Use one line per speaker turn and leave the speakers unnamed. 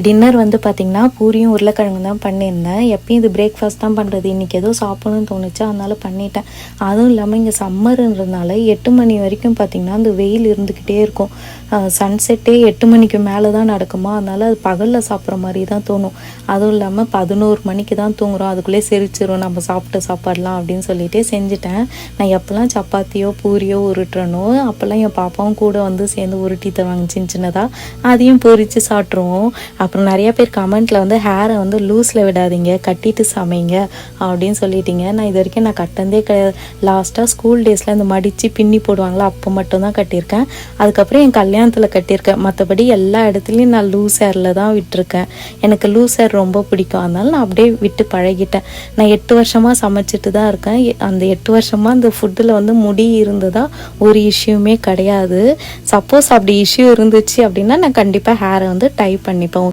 Dinner வந்து பார்த்திங்கன்னா பூரியும் உருளைக்கிழங்கு தான் பண்ணியிருந்தேன். எப்பயும் இது பிரேக்ஃபாஸ்ட் தான் பண்ணுறது. இன்றைக்கி ஏதோ சாப்பிடணும்னு தோணுச்சு, அதனால் பண்ணிட்டேன். அதுவும் இல்லாமல் இங்கே சம்மருன்றதுனால 8 மணி வரைக்கும் பார்த்திங்கன்னா அந்த வெயில் இருந்துக்கிட்டே இருக்கும். சன்செட்டே 8 மணிக்கு மேலே தான் நடக்குமா, அதனால் அது பகலில் சாப்பிட்ற மாதிரி தான் தோணும். அதுவும் இல்லாமல் 11 மணிக்கு தான் தூங்குறோம், அதுக்குள்ளே செரிச்சிரும் நம்ம சாப்பிட்டு சாப்பிடலாம் அப்படின்னு சொல்லிட்டு செஞ்சுட்டேன். நான் எப்போல்லாம் சப்பாத்தியோ பூரியோ உருட்டுறனோ அப்போல்லாம் என் பாப்பாவும் கூட வந்து சேர்ந்து உருட்டி தருவாங்க சின்னதாக. அதையும் பொரித்து சாப்பிட்ருவோம். அப்புறம் நிறைய பேர் கமெண்ட்டில் வந்து ஹேரை வந்து லூஸில் விடாதீங்க, கட்டிட்டு சமைங்க அப்படின்னு சொல்லிட்டீங்க. நான் இது வரைக்கும் கட்டந்தே கிடையாது. லாஸ்ட்டாக ஸ்கூல் டேஸில் இந்த மடித்து பின்னி போடுவாங்களா, அப்போ மட்டும்தான் கட்டியிருக்கேன். அதுக்கப்புறம் என் கல்யாணத்தில் கட்டியிருக்கேன். மற்றபடி எல்லா இடத்துலையும் நான் லூஸ் ஹேரில் தான் விட்டுருக்கேன். எனக்கு லூஸ் ஹேர் ரொம்ப பிடிக்கும், அதனால நான் அப்படியே விட்டு பழகிட்டேன். நான் 8 வருஷமாக சமைச்சிட்டு தான் இருக்கேன். அந்த 8 வருஷமாக அந்த ஃபுட்டில் வந்து முடி இருந்ததா ஒரு இஷ்யூமே கிடையாது. சப்போஸ் அப்படி இஷ்யூ இருந்துச்சு அப்படின்னா நான் கண்டிப்பாக ஹேரை வந்து டை பண்ணிப்பேன்.